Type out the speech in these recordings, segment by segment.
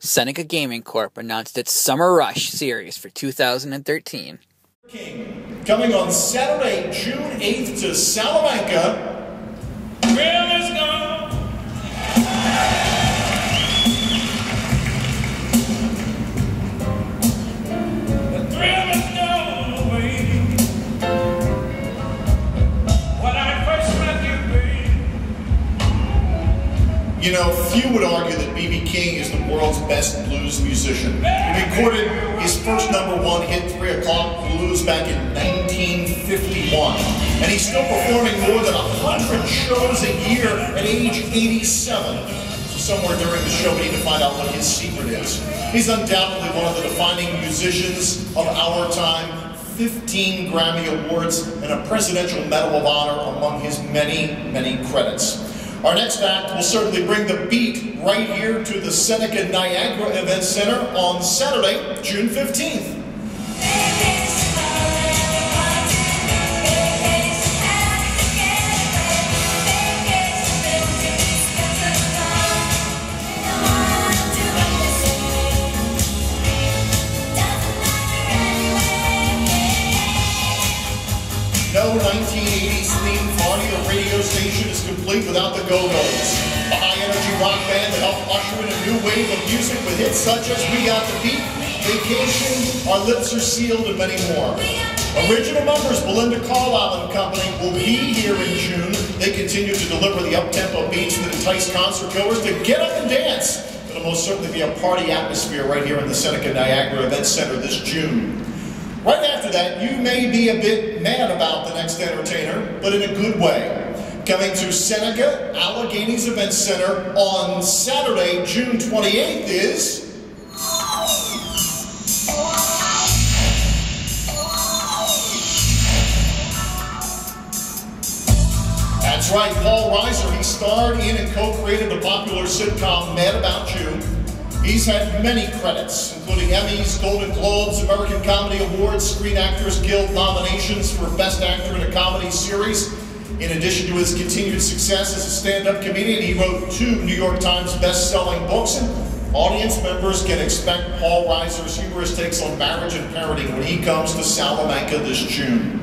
Seneca Gaming Corp announced its Summer Rush series for 2013. Coming on Saturday, June 8th to Salamanca. Well, it's gone. The thrill is gone away. When I first met you, babe. You know, few would argue that B.B. King is the world's best blues musician. He recorded his first #1 hit, 3 O'Clock Blues, back in 1951. And he's still performing more than 100 shows a year at age 87. So somewhere during the show we need to find out what his secret is. He's undoubtedly one of the defining musicians of our time. 15 Grammy Awards and a Presidential Medal of Honor among his many, many credits. Our next act will certainly bring the beat right here to the Seneca Niagara Event Center on Saturday, June 15th. No 1980s themed party or radio station is complete without the Go-Go's, a high-energy rock band that helped usher in a new wave of music with hits such as We Got the Beat, Vacation, Our Lips Are Sealed, and many more. Original members Belinda Carlisle and Company will be here in June. They continue to deliver the up-tempo beats that entice concertgoers to get up and dance. It'll most certainly be a party atmosphere right here in the Seneca Niagara Event Center this June. Right after that, you may be a bit mad about the next entertainer, but in a good way. Coming to Seneca Alleghenies Event Center on Saturday, June 28th is... That's right, Paul REISER. He starred in and co-created the popular sitcom Mad About You. He's had many credits, including Emmys, Golden Globes, American Comedy Awards, Screen Actors Guild nominations for Best Actor in a Comedy Series. In addition to his continued success as a stand-up comedian, he wrote 2 New York Times best-selling books, and audience members can expect Paul REISER's humorous takes on marriage and parenting when he comes to Salamanca this June.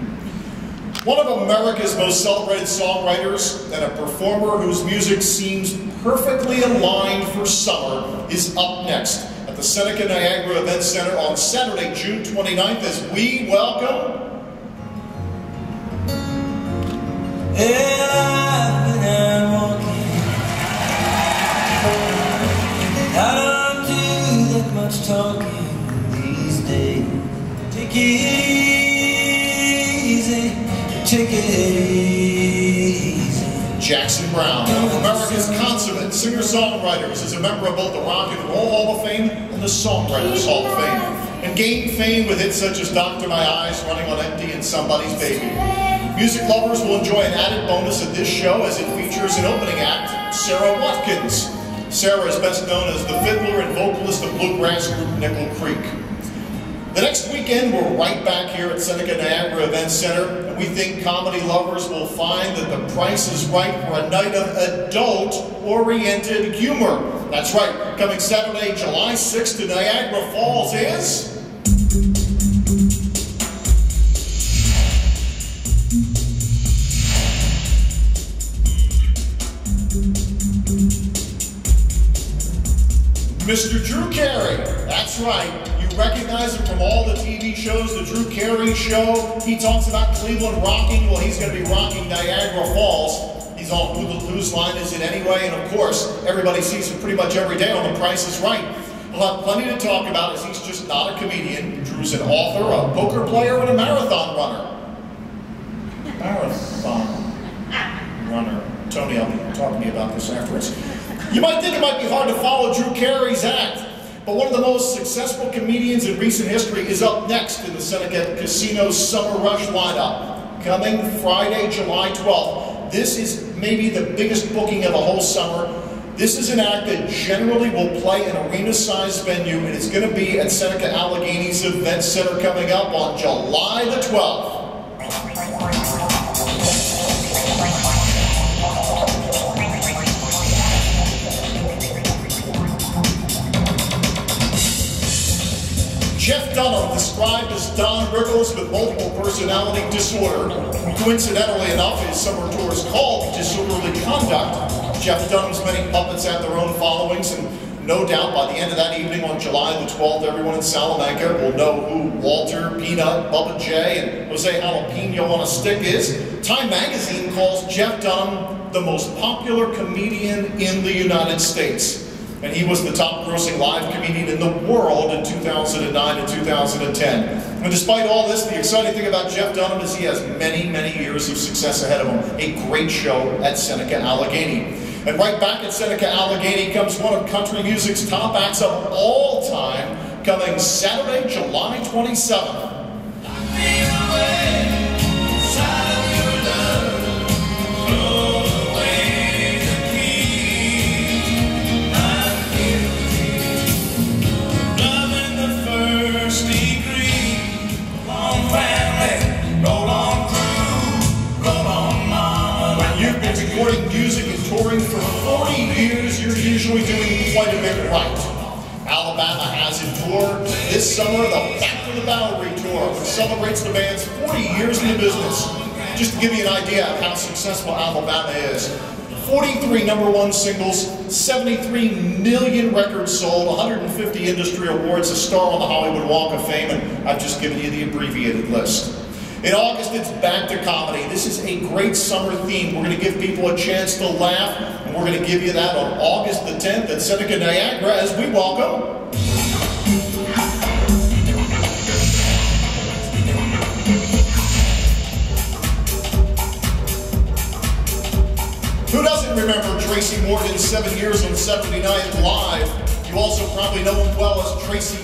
One of America's most celebrated songwriters and a performer whose music seems perfectly aligned for summer is up next at the Seneca Niagara Event Center on Saturday, June 29th, as we welcome... I don't do that much talking these days. Take it easy, take it easy. Jackson Brown, one of America's consummate singer-songwriters, is a member of both the Rock and Roll Hall of Fame and the Songwriters Hall of Fame, and gained fame with hits such as Doctor My Eyes, Running on Empty, and Somebody's Baby. Music lovers will enjoy an added bonus at this show as it features an opening act, Sarah Watkins. Sarah is best known as the fiddler and vocalist of bluegrass group Nickel Creek. The next weekend, we're right back here at Seneca Niagara Event Center, and we think comedy lovers will find that the price is right for a night of adult-oriented humor. That's right, coming Saturday, July 6th to Niagara Falls is... Mr. Drew Carey. That's right. You recognize him from all the TV shows, the Drew Carey Show. He talks about Cleveland rocking. Well, he's going to be rocking Niagara Falls. He's on Whose Line Is It Anyway? And of course, everybody sees him pretty much every day on The Price is Right. We'll have plenty to talk about as he's just not a comedian. Drew's an author, a poker player, and a marathon runner. Marathon runner. Tony, I'll be talking to you about this afterwards. You might think it might be hard to follow Drew Carey's act, but one of the most successful comedians in recent history is up next in the Seneca Casino's Summer Rush lineup, coming Friday, July 12th. This is maybe the biggest booking of the whole summer. This is an act that generally will play an arena-sized venue, and it's going to be at Seneca Alleghenies Event Center coming up on July the 12th. Dunham, described as Don Rickles with multiple personality disorder. Coincidentally enough, his summer tour is called Disorderly Conduct. Jeff Dunham's many puppets have their own followings, and no doubt by the end of that evening on July the 12th, everyone in Salamanca will know who Walter, Peanut, Bubba J, and Jose Jalapeno on a Stick is. Time magazine calls Jeff Dunham the most popular comedian in the United States. And he was the top-grossing live comedian in the world in 2009 and 2010. And despite all this, the exciting thing about Jeff Dunham is he has many, many years of success ahead of him. A great show at Seneca Allegheny. And right back at Seneca Allegheny comes one of country music's top acts of all time, coming Saturday, July 27th. Recording music and touring for 40 years, you're usually doing quite a bit right. Alabama has in tour this summer the Back to the Bowery Tour, which celebrates the band's 40 years in the business. Just to give you an idea of how successful Alabama is. 43 #1 singles, 73 million records sold, 150 industry awards, a star on the Hollywood Walk of Fame, and I've just given you the abbreviated list. In August, it's back to comedy. This is a great summer theme. We're going to give people a chance to laugh, and we're going to give you that on August the 10th at Seneca Niagara as we welcome Who doesn't remember Tracy Morgan's 7 years on Saturday Night Live? You also probably know him well as Tracy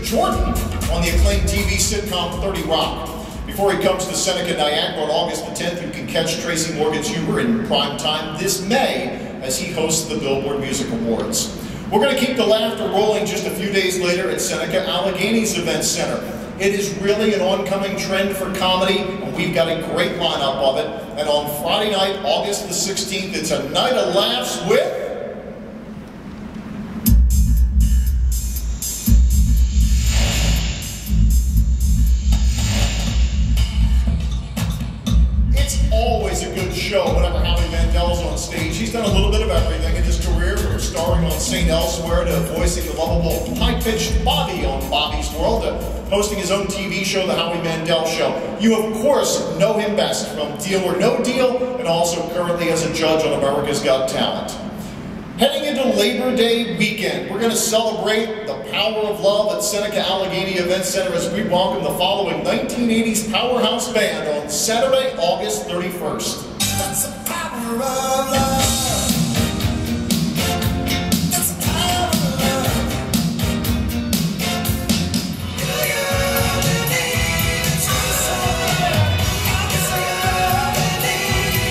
Jordan on the acclaimed TV sitcom 30 Rock. Before he comes to Seneca Niagara on August the 10th, you can catch Tracy Morgan's humor in prime time this May as he hosts the Billboard Music Awards. We're going to keep the laughter rolling just a few days later at Seneca Allegheny's Event Center. It is really an oncoming trend for comedy, and we've got a great lineup of it. And on Friday night, August the 16th, it's a night of laughs with always a good show whenever Howie Mandel's on stage. He's done a little bit of everything in his career, from starring on St. Elsewhere to voicing the lovable high-pitched Bobby on Bobby's World to hosting his own TV show, The Howie Mandel Show. You, of course, know him best from Deal or No Deal, and also currently as a judge on America's Got Talent. Heading into Labor Day weekend, we're going to celebrate the power of love at Seneca Allegheny Event Center as we welcome the following 1980s powerhouse band on Saturday, August 31st. That's the power of love. That's the power of love.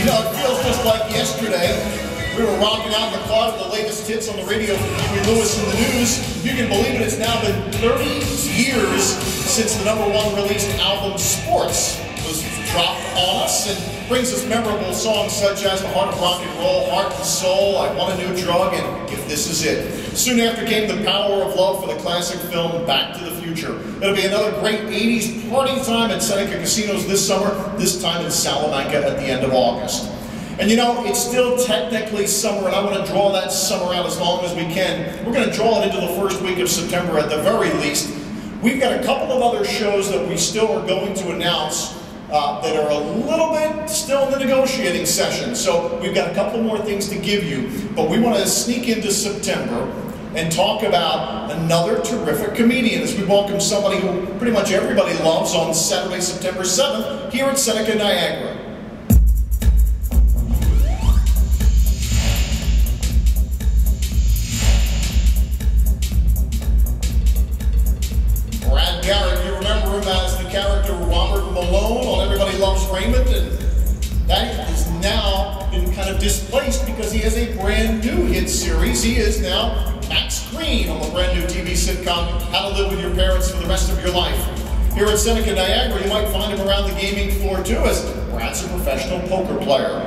You know, it feels just like yesterday. We were rocking out in the car with the latest hits on the radio from Huey Lewis and the News. You can believe it, it's now been 30 years since the #1 released album Sports was dropped on us, and brings us memorable songs such as The Heart of Rock and Roll, Heart and Soul, I Want a New Drug, and If This Is It. Soon after came The Power of Love for the classic film Back to the Future. It'll be another great 80s party time at Seneca Casinos this summer, this time in Salamanca at the end of August. And you know, it's still technically summer, and I want to draw that summer out as long as we can. We're going to draw it into the first week of September at the very least. We've got a couple of other shows that we still are going to announce that are a little bit still in the negotiating session. So we've got a couple more things to give you, but we want to sneak into September and talk about another terrific comedian as we welcome somebody who pretty much everybody loves on Saturday, September 7th here at Seneca Niagara. Garrett, you remember him as the character Robert Malone on Everybody Loves Raymond, and that has now been kind of displaced because he has a brand new hit series. He is now Max Green on the brand new TV sitcom How to Live with Your Parents for the Rest of Your Life. Here at Seneca Niagara, you might find him around the gaming floor too, as Brad's a professional poker player.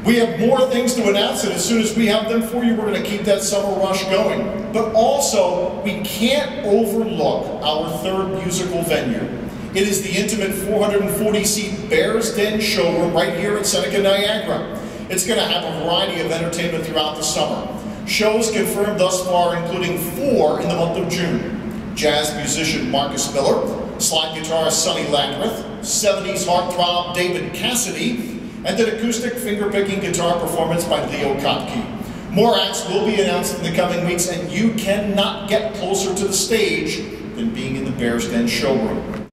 We have more things to announce, and as soon as we have them for you, we're going to keep that summer rush going. But also, we can't overlook our third musical venue. It is the intimate 440-seat Bears Den showroom right here at Seneca Niagara. It's going to have a variety of entertainment throughout the summer. Shows confirmed thus far, including 4 in the month of June. Jazz musician Marcus Miller, slide guitarist Sonny Landreth, 70s heartthrob David Cassidy, and an acoustic finger-picking guitar performance by Leo Kotke. More acts will be announced in the coming weeks, and you cannot get closer to the stage than being in the Bears Den showroom.